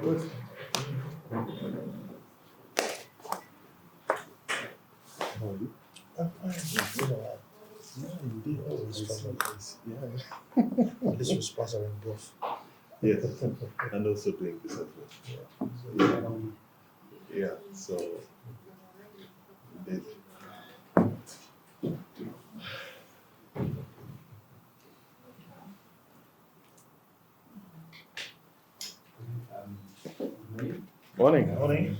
Good. How are you? I'm fine. Yeah, indeed. Always I struggle. see. Yeah. At least we're sponsoring both. Yes. And also doing this as well. Yeah. So indeed. Morning. Morning.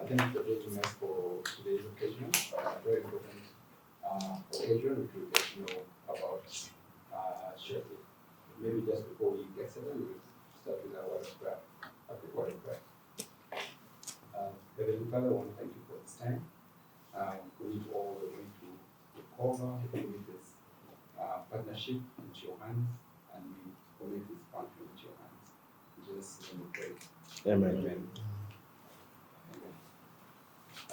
Thank you for joining us for today's occasion. Very important occasion to let you know about shortly. Maybe just before we get started, we'll start with our word of prayer. Okay, word of prayer. Heavenly Father, I want to thank you for this time. Commit all the way to recover, commit this partnership into your hands, and we commit this function into your hands. In Jesus' name we pray. Amen.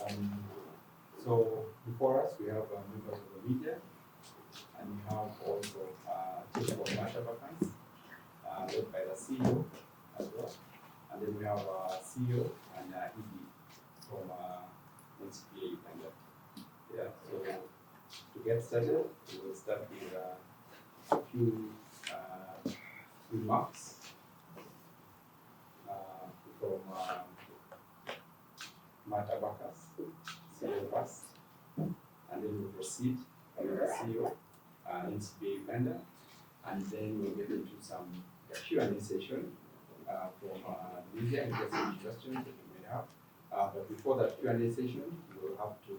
Amen. So before us, we have members of the media, and we have also team from MAT Abacus, led by the CEO as well. And then we have CEO and ED from NCBA Uganda. Yeah, so to get started, we will start with a few remarks from MAT Abacus, CEO first, and then we'll proceed with the CEO, NCBA Uganda, and then we'll get into some Q&A session from media and get some questions that you may have. But before that Q&A session, we'll have to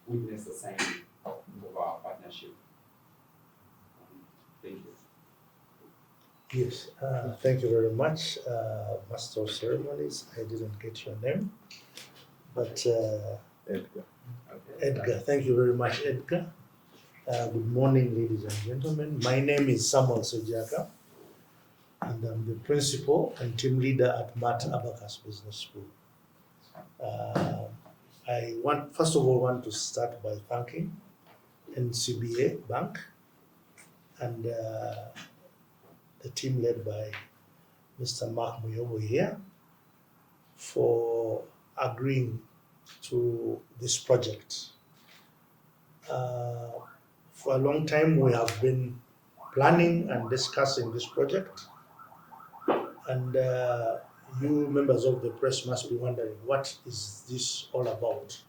witness the signing of our partnership. Thank you. Yes, thank you very much, Master of Ceremonies. I didn't get your name, but Edgar. Okay. Edgar, thank you very much, Edgar. Good morning, ladies and gentlemen. My name is Samuel Sojaka, and I'm the principal and team leader at MAT Abacus Business School. I first of all, want to start by thanking NCBA Bank and the team led by Mr. Mark Muyobo here for agreeing to this project. For a long time, we have been planning and discussing this project, and you members of the press must be wondering, what is this all about?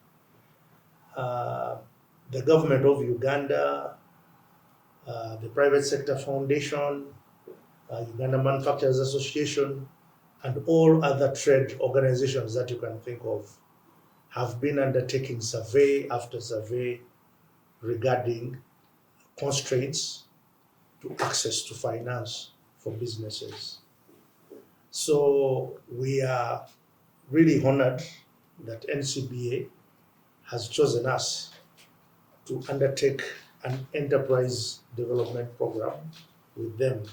The government of Uganda, the Private Sector Foundation, Uganda Manufacturers Association, and all other trade organizations that you can think of have been undertaking survey after survey regarding constraints to access to finance for businesses. So we are really honored that NCBA has chosen us to undertake an enterprise development program with them.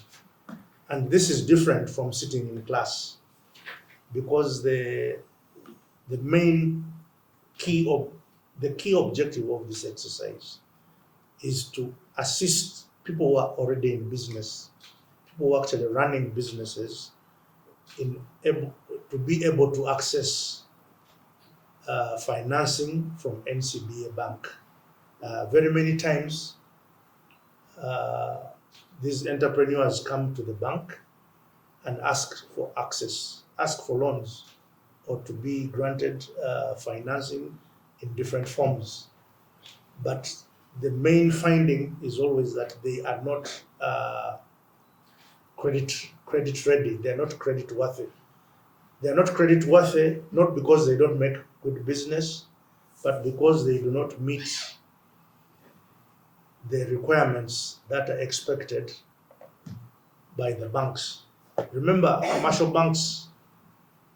And this is different from sitting in class, because the key objective of this exercise is to assist people who are already in business, people who are actually running businesses, to be able to access financing from NCBA Bank. Very many times, these entrepreneurs come to the bank and ask for access, ask for loans, or to be granted financing in different forms. But the main finding is always that they are not credit ready. They are not credit worthy. They are not credit worthy not because they don't make good business, but because they do not meet the requirements that are expected by the banks. Remember, commercial banks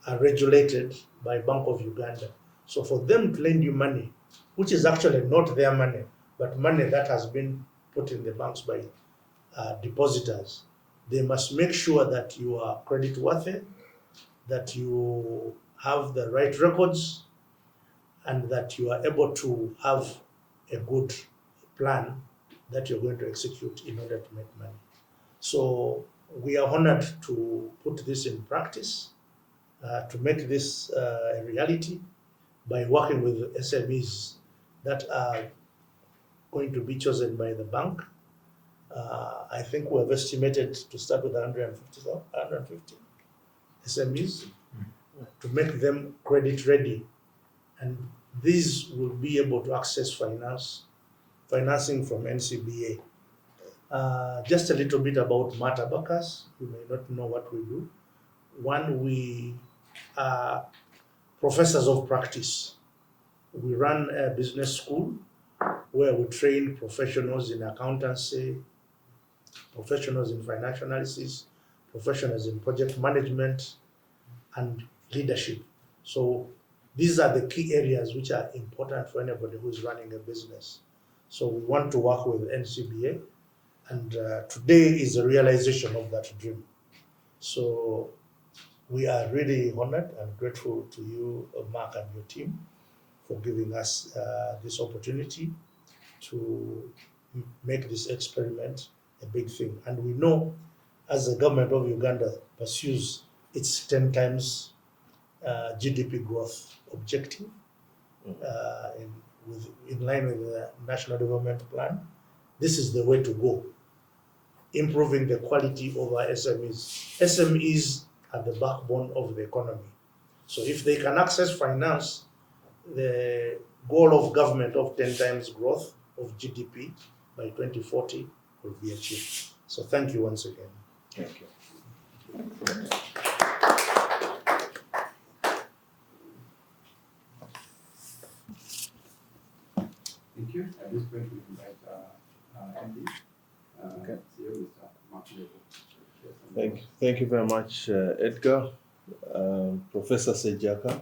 are regulated by Bank of Uganda. So for them to lend you money, which is actually not their money, but money that has been put in the banks by depositors, they must make sure that you are credit worthy, that you have the right records, and that you are able to have a good plan that you're going to execute in order to make money. So we are honored to put this in practice, to make this a reality by working with SMEs that are going to be chosen by the bank. I think we have estimated to start with 150 SMEs to make them credit ready, and these will be able to access financing from NCBA. Just a little bit about MAT Abacus. You may not know what we do. One, we are professors of practice. We run a business school where we train professionals in accountancy, professionals in financial analysis, professionals in project management, and leadership. So these are the key areas which are important for anybody who is running a business. So we want to work with NCBA, and today is a realization of that dream. So we are really honored and grateful to you, Mark, and your team for giving us this opportunity to make this experiment a big thing. And we know, as the government of Uganda pursues its 10 times GDP growth objective in line with the National Development Plan, this is the way to go. Improving the quality of our SMEs. SMEs are the backbone of the economy. So if they can access finance, the goal of government of 10 times growth of GDP by 2040 will be achieved. So thank you once again. Thank you. Thank you. At this point, we invite MD, Okay. CEO, Mr. Mark Lebo. Thank you very much, Edgar, Professor Sejaka.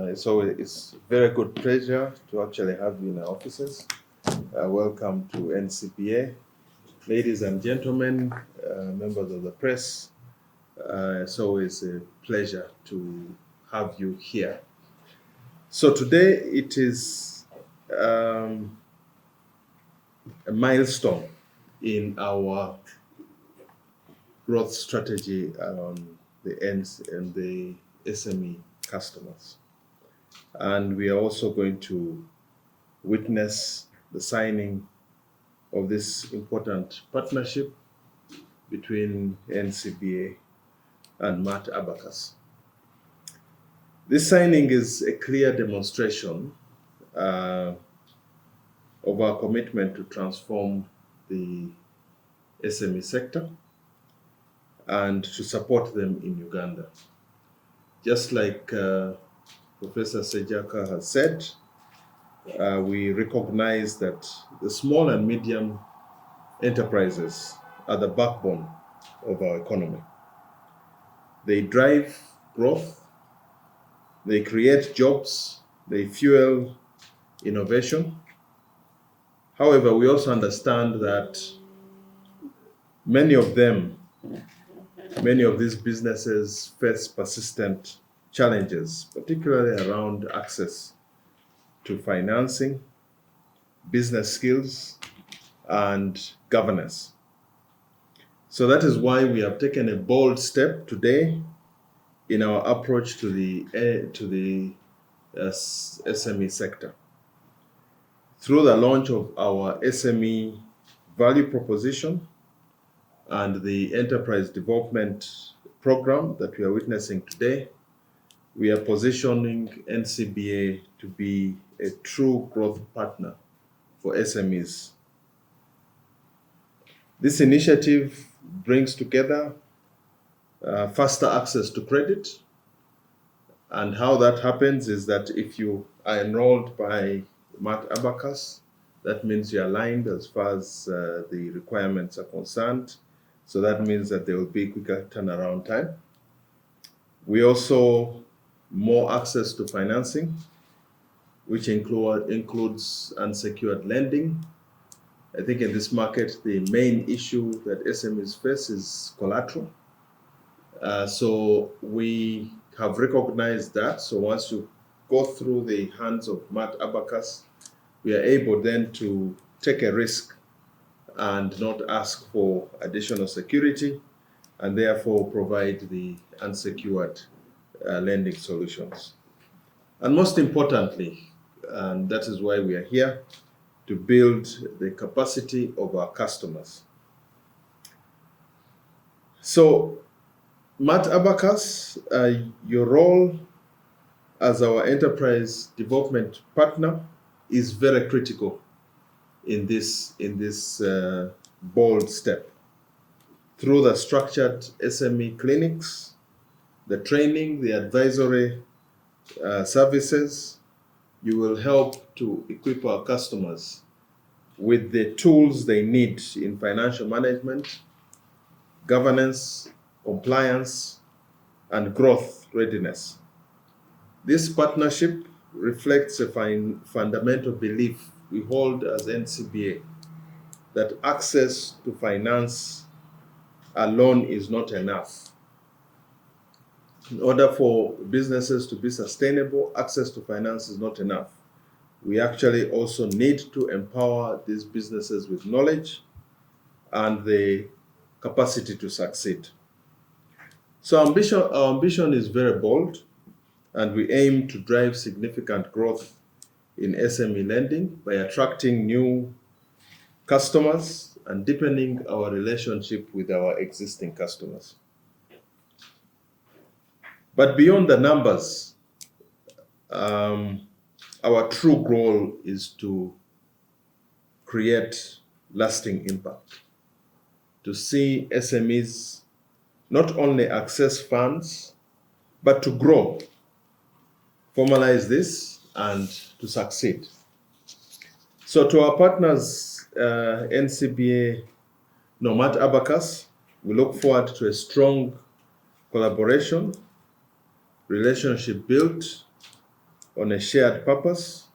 It's a very good pleasure to actually have you in our offices. Welcome to NCBA. Ladies and gentlemen, members of the press, it's always a pleasure to have you here. So today it is a milestone in our growth strategy on the ends and the SME customers. And we are also going to witness the signing of this important partnership between NCBA and MAT Abacus. This signing is a clear demonstration of our commitment to transform the SME sector and to support them in Uganda. Just like Professor Sejaka has said, we recognize that the small and medium enterprises are the backbone of our economy. They drive growth, they create jobs, they fuel innovation. However, we also understand that many of these businesses face persistent challenges, particularly around access to financing, business skills, and governance. So that is why we have taken a bold step today in our approach to the SME sector. Through the launch of our SME value proposition and the enterprise development program that we are witnessing today, we are positioning NCBA to be a true growth partner for SMEs. This initiative brings together faster access to credit. And how that happens is that if you are enrolled by MAT Abacus, that means you're aligned as far as the requirements are concerned. So that means that there will be quicker turnaround time. We also more access to financing, which includes unsecured lending. I think in this market, the main issue that SMEs face is collateral. So we have recognized that. So once you go through the hands of MAT Abacus, we are able then to take a risk and not ask for additional security, and therefore provide the unsecured lending solutions. And most importantly, and that is why we are here, to build the capacity of our customers. So, MAT Abacus, your role as our enterprise development partner is very critical in this bold step. Through the structured SME clinics, the training, the advisory services, you will help to equip our customers with the tools they need in financial management, governance, compliance, and growth readiness. This partnership reflects a fundamental belief we hold as NCBA that access to finance alone is not enough. In order for businesses to be sustainable, access to finance is not enough. We actually also need to empower these businesses with knowledge and the capacity to succeed. So our ambition is very bold, and we aim to drive significant growth in SME lending by attracting new customers and deepening our relationship with our existing customers. But beyond the numbers, our true goal is to create lasting impact, to see SMEs not only access funds, but to grow, formalize this, and to succeed. So to our partners, NCBA, MAT Abacus, we look forward to a strong collaboration, relationship built on a shared purpose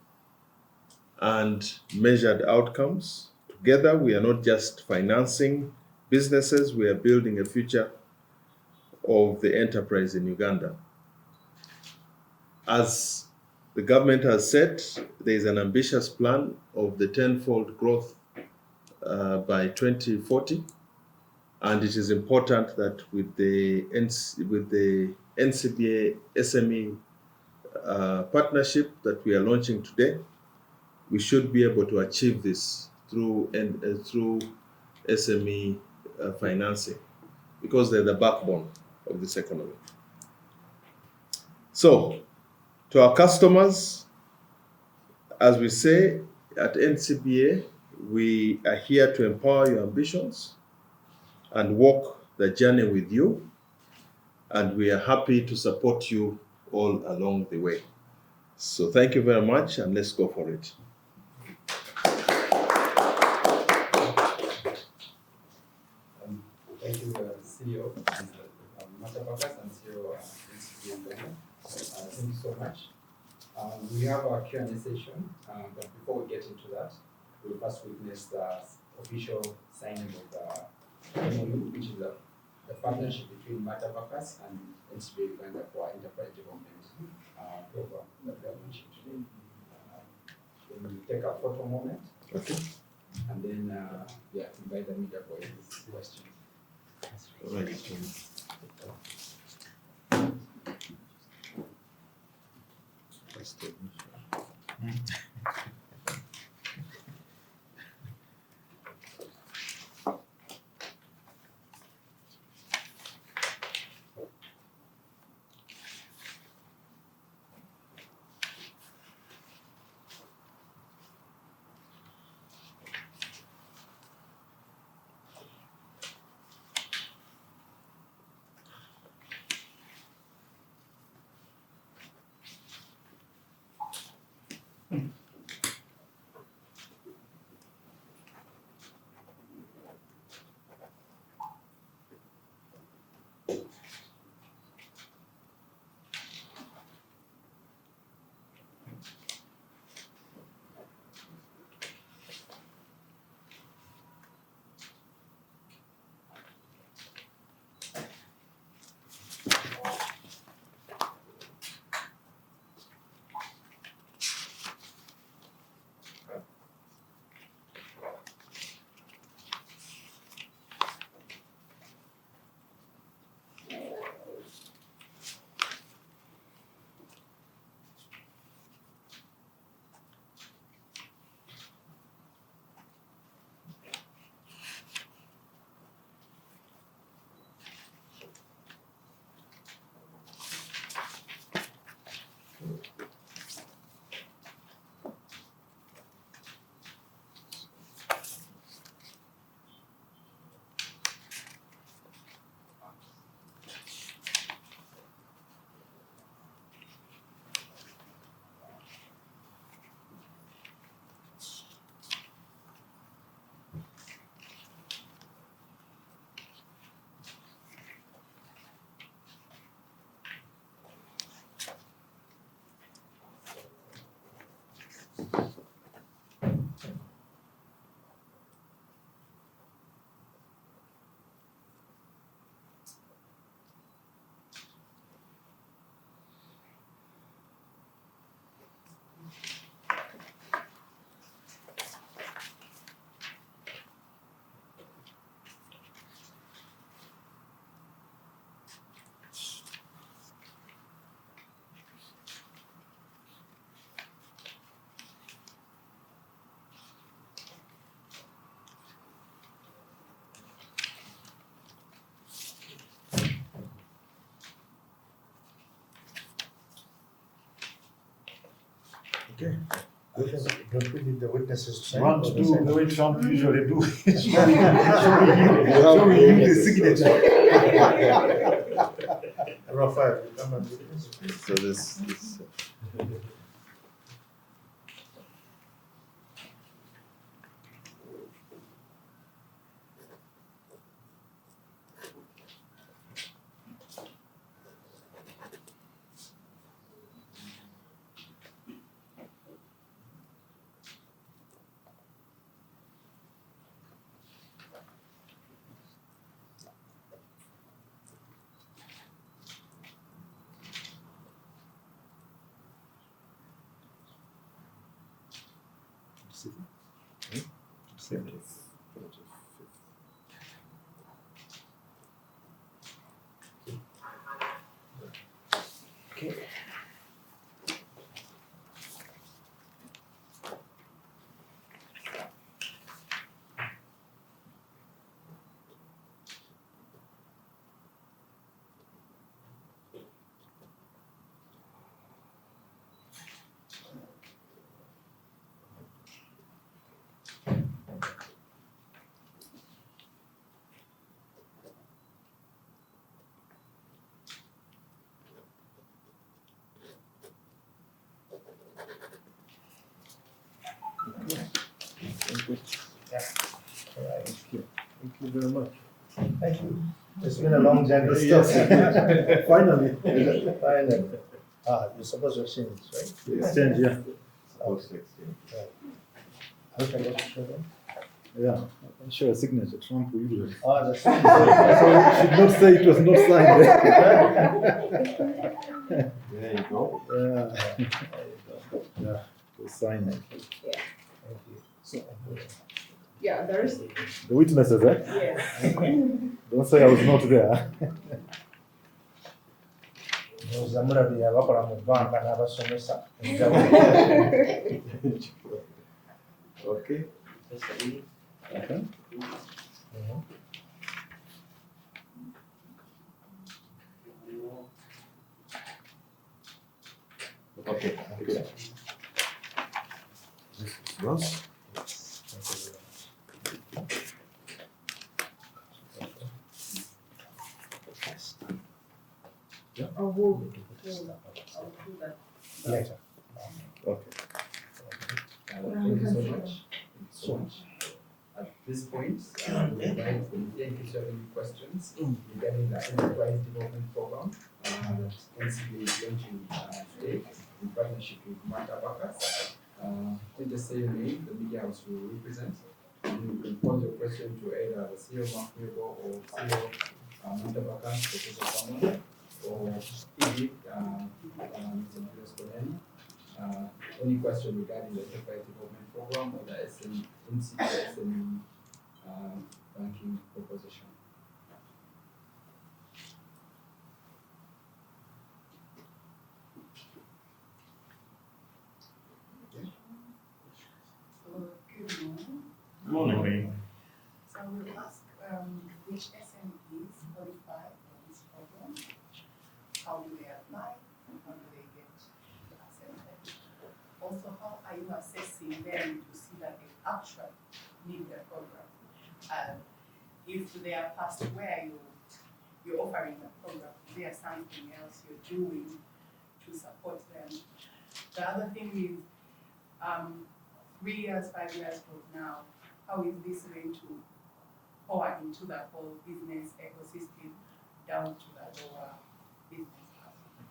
and measured outcomes. Together, we are not just financing businesses, we are building a future of the enterprise in Uganda. As the government has said, there is an ambitious plan of the tenfold growth by 2040, and it is important that with the NCBA SME partnership that we are launching today, we should be able to achieve this through SME financing, because they're the backbone of this economy. So, to our customers, as we say at NCBA, we are here to empower your ambitions and walk the journey with you, and we are happy to support you all along the way. So thank you very much, and let's go for it. Thank you, CEO MAT Abacus and CEO NCBA Uganda. Thank you so much. We have our Q&A session, but before we get into that, we'll first witness the official signing of the MOU, which is the partnership between MAT Abacus and NCBA Uganda for enterprise development program that we are launching today. Then we'll take a photo moment. Okay. And then invite the media for any questions. All right. Okay. Don't we need the witnesses to sign? Want to or do sign? the way Trump usually do. Show have me the witnesses signature. Raphael, you come and witness. So this Okay. Yeah. All right. Thank you very much. Thank you. It's been a long journey. Yes. Finally. Finally. You're supposed to exchange this, right? Exchange, yeah. Okay, let's show them. Yeah. I'm sure a signature, Trump will usually. That's So you should not say it was not signed. There you go. Yeah. Yeah. It was signed. Thank you. Yeah, there's, The witnesses, eh? yes. Don't say I was not there. Zamulabi abakola mu banka n'abasomesa. Okay. Okay. Okay. Good. Ross? I'll do that. Later. Okay. Thank you so much. At this point, we invite the media in case you have any questions regarding the enterprise development program that NCBA is launching today in partnership with MAT Abacus. Please just say your name, the media house you represent, and you can pose your question to either the CEO Mark Nebo or CEO MAT Abacus, Professor Samuel, or ED, Mr. Julius Koneni. Any question regarding the enterprise development program or the NCBA SME banking proposition? Good morning. Morning. So we'll ask which SMEs qualify for this program, how do they apply, and how do they get accepted? Also, how are you assessing them to see that they actually need the program? If they are past where you're offering the program, is there something else you're doing to support them? The other thing is, 3 years, 5 years from now, how is this going to pour into the whole business ecosystem down to the lower business person?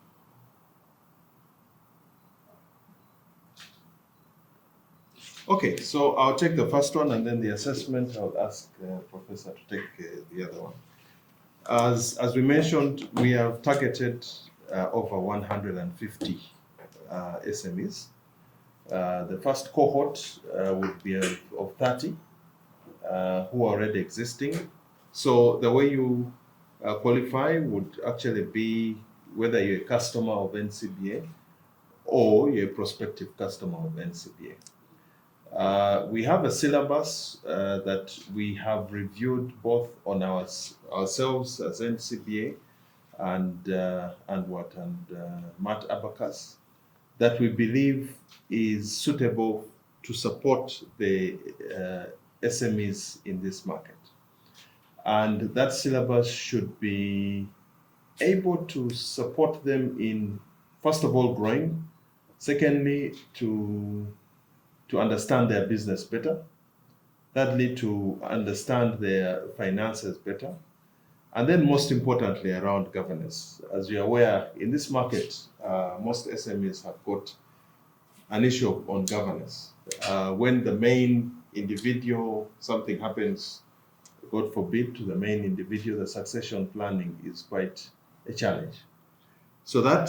Okay, so I'll take the first one, and then the assessment, I'll ask Professor to take the other one. As we mentioned, we have targeted over 150 SMEs. The first cohort would be of 30 who are already existing. So the way you qualify would actually be whether you're a customer of NCBA or you're a prospective customer of NCBA. We have a syllabus that we have reviewed both on ourselves as NCBA and MAT Abacus. that we believe is suitable to support the SMEs in this market. And that syllabus should be able to support them in, first of all, growing, secondly, to understand their business better, thirdly, to understand their finances better, and then most importantly, around governance. As you're aware, in this market, most SMEs have got an issue on governance. When the main individual, something happens, God forbid, to the main individual, the succession planning is quite a challenge. So that,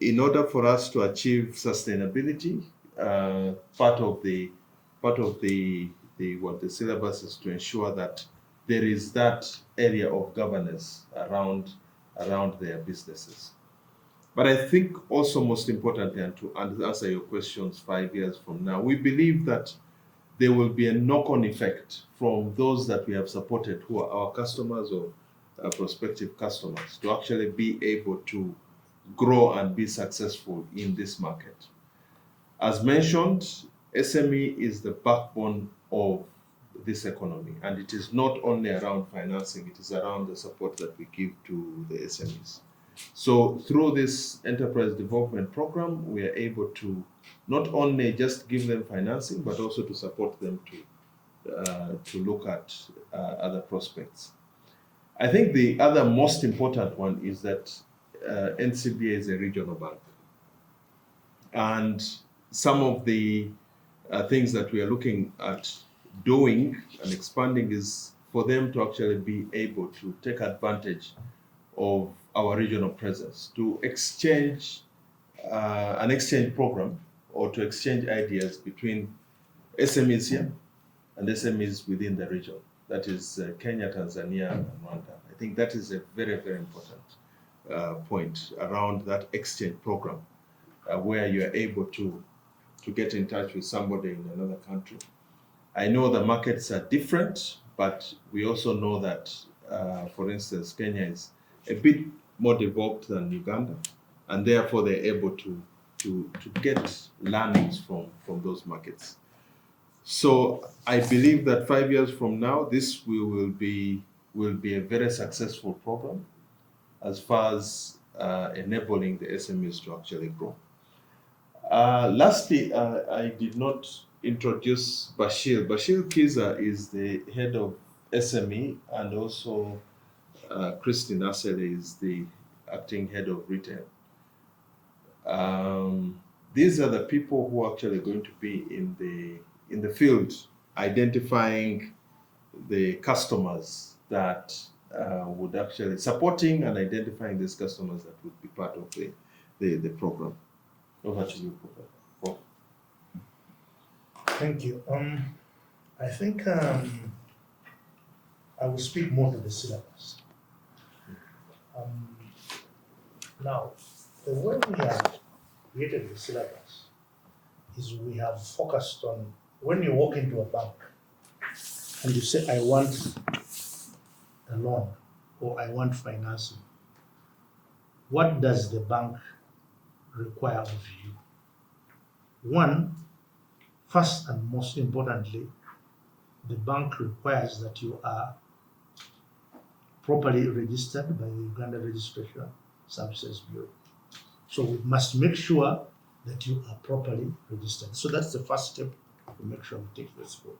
in order for us to achieve sustainability, part of the what the syllabus is to ensure that there is that area of governance around their businesses. But I think also most importantly, and to answer your questions 5 years from now, we believe that there will be a knock-on effect from those that we have supported who are our customers or prospective customers to actually be able to grow and be successful in this market. As mentioned, SME is the backbone of this economy, and it is not only around financing, it is around the support that we give to the SMEs. So through this enterprise development program, we are able to not only just give them financing, but also to support them to look at other prospects. I think the other most important one is that NCBA is a regional bank. And some of the things that we are looking at doing and expanding is for them to actually be able to take advantage of our regional presence, to exchange an exchange program or to exchange ideas between SMEs here and SMEs within the region. That is Kenya, Tanzania, and Rwanda. I think that is a very, very important point around that exchange program, where you are able to get in touch with somebody in another country. I know the markets are different, but we also know that, for instance, Kenya is a bit more developed than Uganda, and therefore they're able to get learnings from those markets. So I believe that 5 years from now, this will be a very successful program as far as enabling the SMEs to actually grow. Lastly, I did not introduce Bashir. Bashir Kiza is the head of SME, and also Christine Asele is the acting head of retail. These are the people who are actually going to be in the field, identifying the customers that would actually supporting and identifying these customers that would be part of the program. Over to you, Paul. Thank you. I think I will speak more to the syllabus. Now, the way we have created the syllabus is we have focused on when you walk into a bank and you say, I want a loan or I want financing, what does the bank require of you? One, first and most importantly, the bank requires that you are properly registered by the Uganda Registration Services Bureau. So we must make sure that you are properly registered. So that's the first step to make sure we take this forward.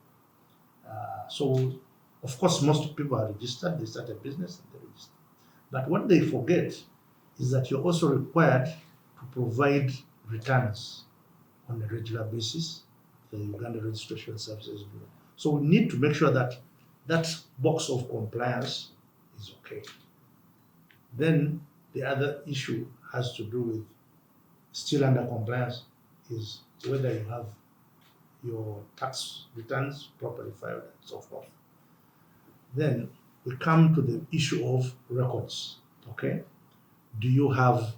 So, of course, most people are registered, they start a business and they register. But what they forget is that you're also required to provide returns on a regular basis to the Uganda Registration Services Bureau. So we need to make sure that that box of compliance is okay. Then the other issue has to do with still under compliance is whether you have your tax returns properly filed and so forth. Then we come to the issue of records, okay? Do you have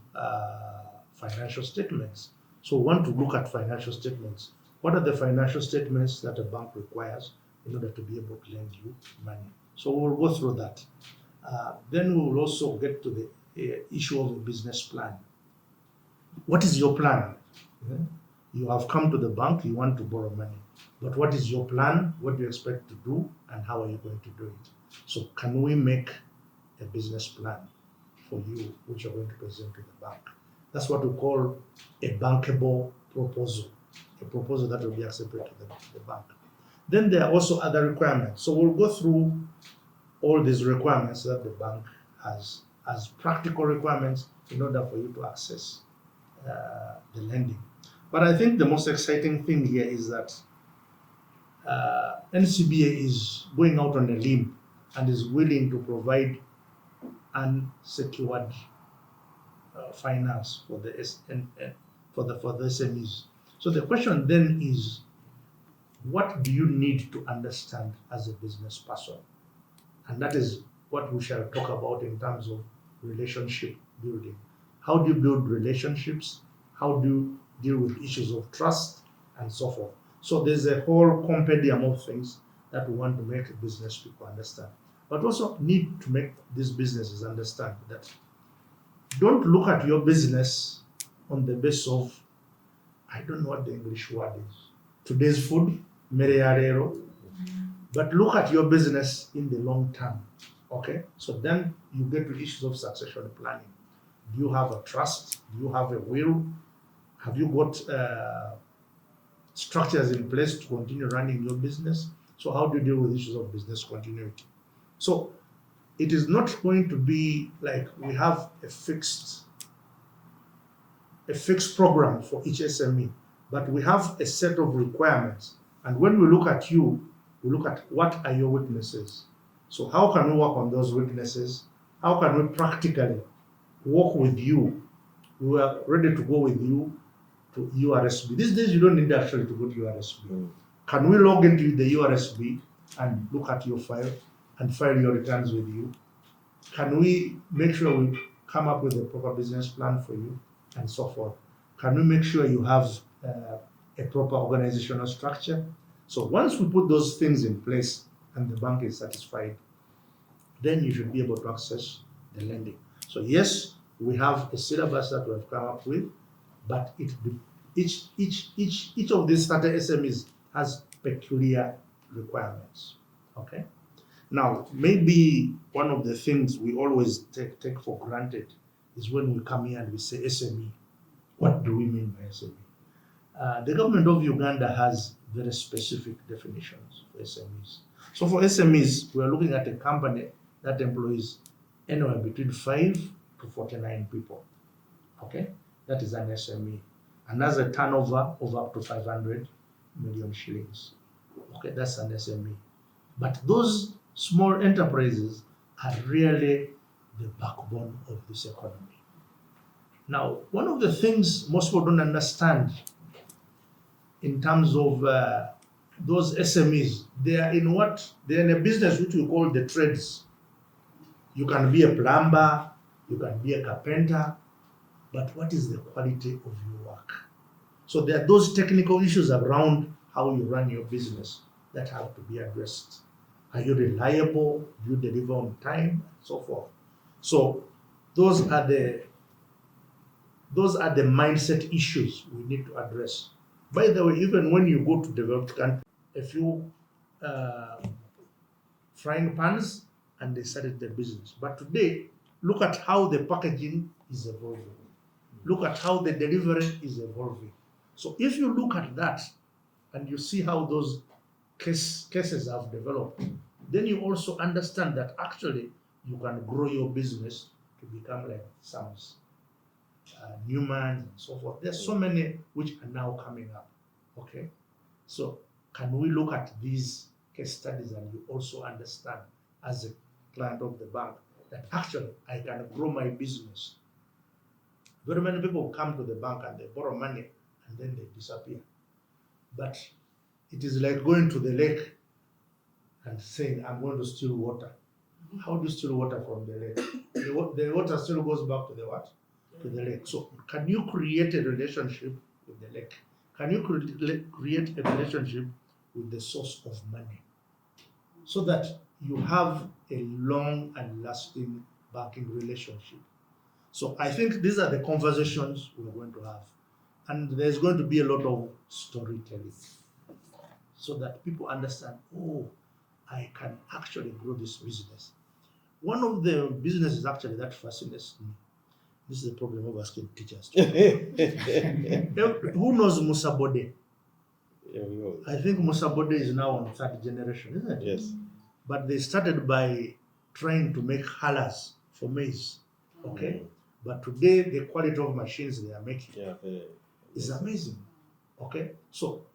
financial statements? So we want to look at financial statements. What are the financial statements that a bank requires in order to be able to lend you money? So we'll go through that. Then we will also get to the issue of a business plan. What is your plan? You have come to the bank, you want to borrow money. But what is your plan? What do you expect to do? And how are you going to do it? So can we make a business plan for you, which you're going to present to the bank? That's what we call a bankable proposal, a proposal that will be accepted to the bank. Then there are also other requirements. So we'll go through all these requirements that the bank has as practical requirements in order for you to access the lending. But I think the most exciting thing here is that NCBA is going out on a limb and is willing to provide unsecured finance for the SMEs. So the question then is, what do you need to understand as a business person? And that is what we shall talk about in terms of relationship building. How do you build relationships? How do you deal with issues of trust and so forth? So there's a whole compendium of things that we want to make business people understand. But also need to make these businesses understand that don't look at your business on the basis of, I don't know what the English word is, today's food, mereyarero, but look at your business in the long term. Okay, so then you get to issues of succession planning. Do you have a trust? Do you have a will? Have you got structures in place to continue running your business? So how do you deal with issues of business continuity? So it is not going to be like we have a fixed program for each SME, but we have a set of requirements. And when we look at you, we look at what are your weaknesses. So how can we work on those weaknesses? How can we practically work with you? We are ready to go with you to URSB. These days you don't need actually to go to URSB. Can we log into the URSB and look at your file and file your returns with you? Can we make sure we come up with a proper business plan for you and so forth? Can we make sure you have a proper organizational structure? So once we put those things in place and the bank is satisfied, then you should be able to access the lending. So yes, we have a syllabus that we have come up with, but each of these starter SMEs has peculiar requirements. Okay. Now, maybe one of the things we always take for granted is when we come here and we say SME. What do we mean by SME? The government of Uganda has very specific definitions for SMEs. So for SMEs, we are looking at a company that employs anywhere between 5 to 49 people. Okay, that is an SME, and has a turnover of up to 500 million shillings. Okay, that's an SME. But those small enterprises are really the backbone of this economy. Now, one of the things most people don't understand in terms of those SMEs, they are in a business which we call the trades. You can be a plumber, you can be a carpenter, but what is the quality of your work? So there are those technical issues around how you run your business that have to be addressed. Are you reliable? Do you deliver on time? And so forth. So those are the mindset issues we need to address. By the way, even when you go to developed countries, a few frying pans and they started their business. But today, look at how the packaging is evolving. Look at how the delivery is evolving. So if you look at that and you see how those cases have developed, then you also understand that actually you can grow your business to become like Sam's, Newman, and so forth. There's so many which are now coming up. Okay, so can we look at these case studies and you also understand as a client of the bank that actually I can grow my business? Very many people come to the bank and they borrow money and then they disappear. But it is like going to the lake and saying, I'm going to steal water. How do you steal water from the lake? The water still goes back to the what? To the lake. So can you create a relationship with the lake? Can you create a relationship with the source of money so that you have a long and lasting banking relationship? So I think these are the conversations we're going to have. And there's going to be a lot of storytelling so that people understand, oh, I can actually grow this business. One of the businesses actually that fascinates me, this is the problem of asking teachers. Who knows Musabode? Yeah, we know. I think Musabode is now on third generation, isn't it? Yes. But they started by trying to make halas for maize, okay? But today, the quality of machines they are making Yeah. is amazing, okay? So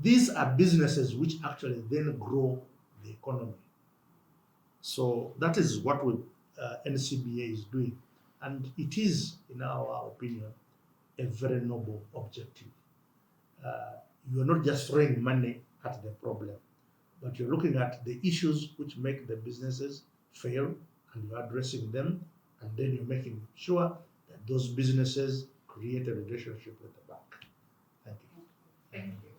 these are businesses which actually then grow the economy. So that is what NCBA is doing. And it is, in our opinion, a very noble objective. You are not just throwing money at the problem, but you're looking at the issues which make the businesses fail and you're addressing them, and then you're making sure that those businesses create a relationship with the bank. Thank you. Thank you.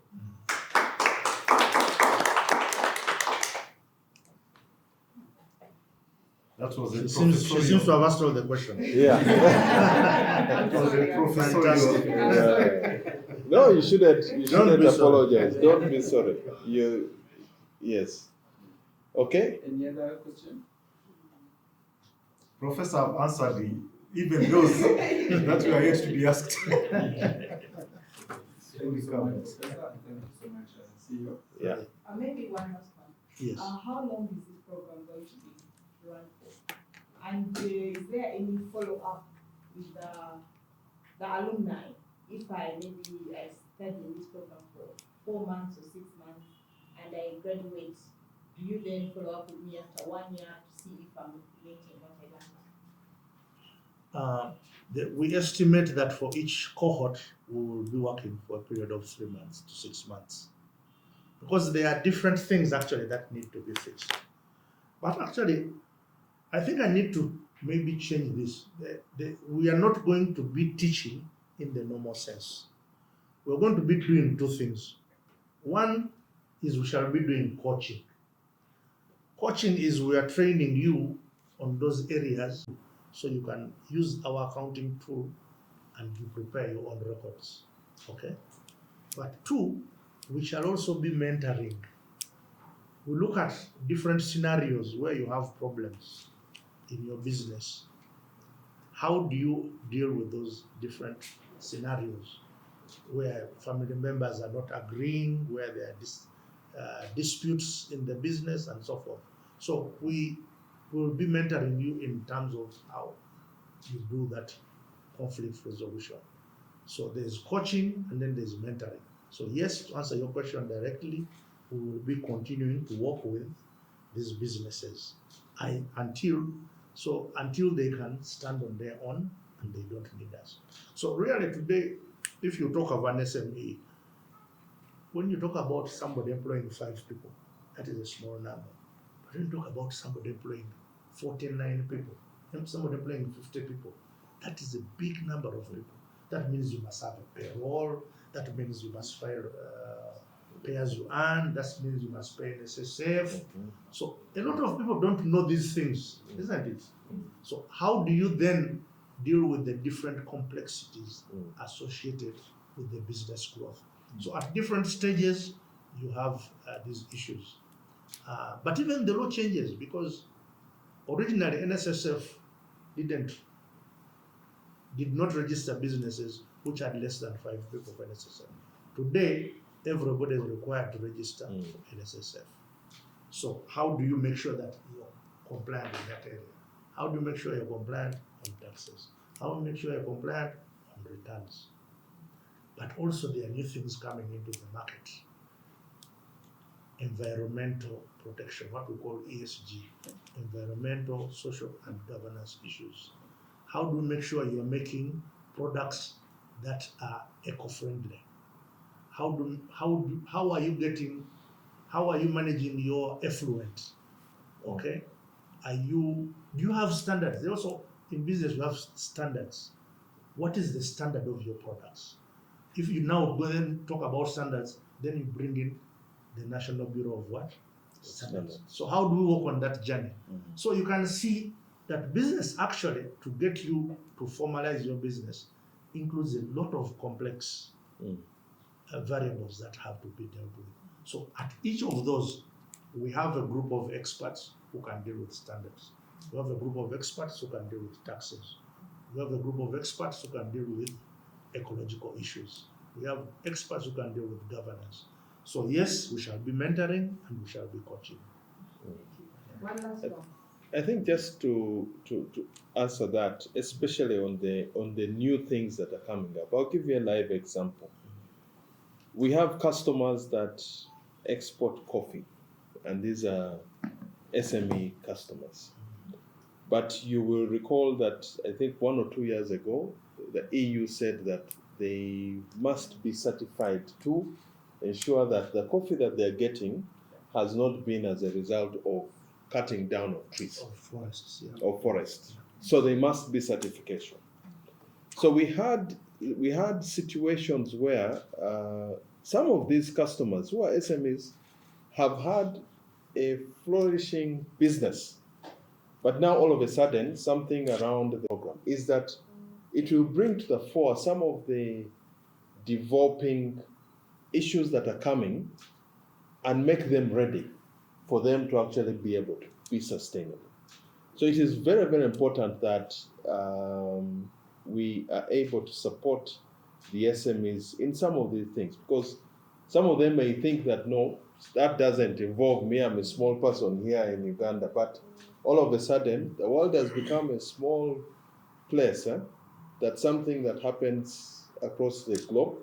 That was She a seems to have asked all the questions. Yeah. I'm That was sorry, a I'm Fantastic. No, you shouldn't. You Don't shouldn't be sorry. apologize. Don't be sorry. Yes. Okay. Any other question? Professor have answered even those that were yet to be asked. Thank you so much, Professor, and thank you so much, CEO. Yeah. Maybe one last one. Yes. How long is this program going to be run for? And is there any follow-up with the alumni? If I study in this program for 4 months or 6 months and I graduate, do you then follow up with me after 1 year to see if I'm implementing what I learned? We estimate that for each cohort, we will be working for a period of 3 months to 6 months. Because there are different things actually that need to be fixed. But actually, I think I need to maybe change this. We are not going to be teaching in the normal sense. We're going to be doing 2 things. One is we shall be doing coaching. Coaching is we are training you on those areas so you can use our accounting tool and you prepare your own records. Okay? But 2, we shall also be mentoring. We look at different scenarios where you have problems in your business. How do you deal with those different scenarios where family members are not agreeing, where there are disputes in the business and so forth? So we will be mentoring you in terms of how you do that conflict resolution. So there's coaching and then there's mentoring. So yes, to answer your question directly, we will be continuing to work with these businesses until they can stand on their own and they don't need us. So really today, if you talk of an SME, when you talk about somebody employing 5 people, that is a small number. But when you talk about somebody employing 49 people, somebody employing 50 people, that is a big number of people. That means you must have a payroll. That means you must file pay as you earn. That means you must pay NSSF. So a lot of people don't know these things, isn't it? So how do you then deal with the different complexities associated with the business growth? So at different stages, you have these issues. But even the law changes because originally NSSF did not register businesses which had less than 5 people for NSSF. Today, everybody is required to register for NSSF. So how do you make sure that you're compliant in that area? How do you make sure you're compliant on taxes? How do you make sure you're compliant on returns? But also there are new things coming into the market. Environmental protection, what we call ESG, environmental, social, and governance issues. How do you make sure you're making products that are eco-friendly? How are you managing your effluent? Okay, do you have standards? They also in business you have standards. What is the standard of your products? If you now go and talk about standards, then you bring in the National Bureau of what? Standards. So how do we work on that journey? So you can see that business actually, to get you to formalize your business, includes a lot of complex Mm. variables that have to be dealt with. So at each of those, we have a group of experts who can deal with standards. We have a group of experts who can deal with taxes. We have a group of experts who can deal with ecological issues. We have experts who can deal with governance. So yes, we shall be mentoring and we shall be coaching. One last one. I think just to answer that, especially on the new things that are coming up, I'll give you a live example. We have customers that export coffee, and these are SME customers. But you will recall that I think 1 or 2 years ago, the EU said that they must be certified to ensure that the coffee that they're getting has not been as a result of cutting down of trees Of forests, yeah. or forests. So they must be certification. So we had situations where some of these customers who are SMEs have had a flourishing business. But now all of a sudden, something around the program is that it will bring to the fore some of the developing issues that are coming and make them ready for them to actually be able to be sustainable. So it is very, very important that we are able to support the SMEs in some of these things, because some of them may think that, no, that doesn't involve me, I'm a small person here in Uganda, but all of a sudden, the world has become a small place, that something that happens across the globe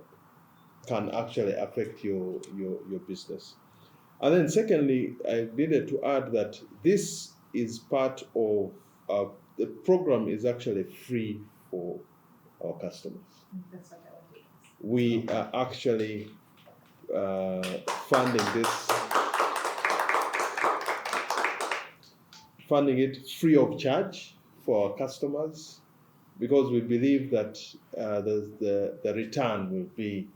can actually affect your business. And then secondly, I needed to add that this is part of the program is actually free for our customers. That's what I wanted to ask. We are actually funding it free of charge for our customers, because we believe that the return will be,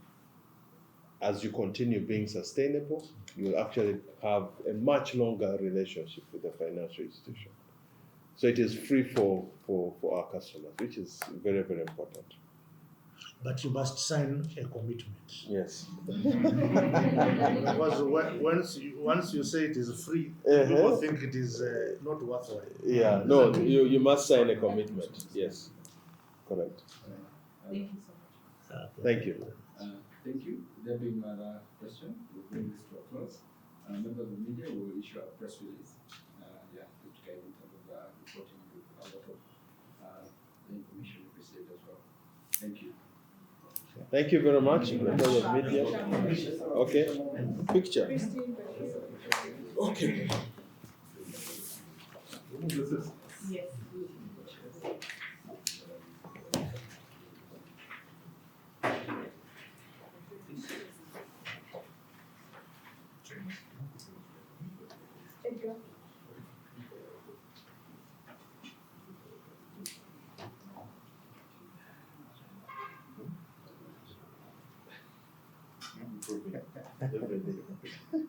as you continue being sustainable, you will actually have a much longer relationship with the financial institution. So it is free for our customers, which is very, very important. But you must sign a commitment. Yes. Because once you say it is free, people think it is not worthwhile. Yeah, no, you must sign a commitment. Yes, correct. Thank you so much. Thank you. Thank you. There being no other question, we'll bring this to a close. Members of the media will issue a press release, which guide in terms of reporting with a lot of the information we received as well. Thank you. Thank you very much, members of media. Okay, picture. Okay. Yes. Edgar. Improving every day.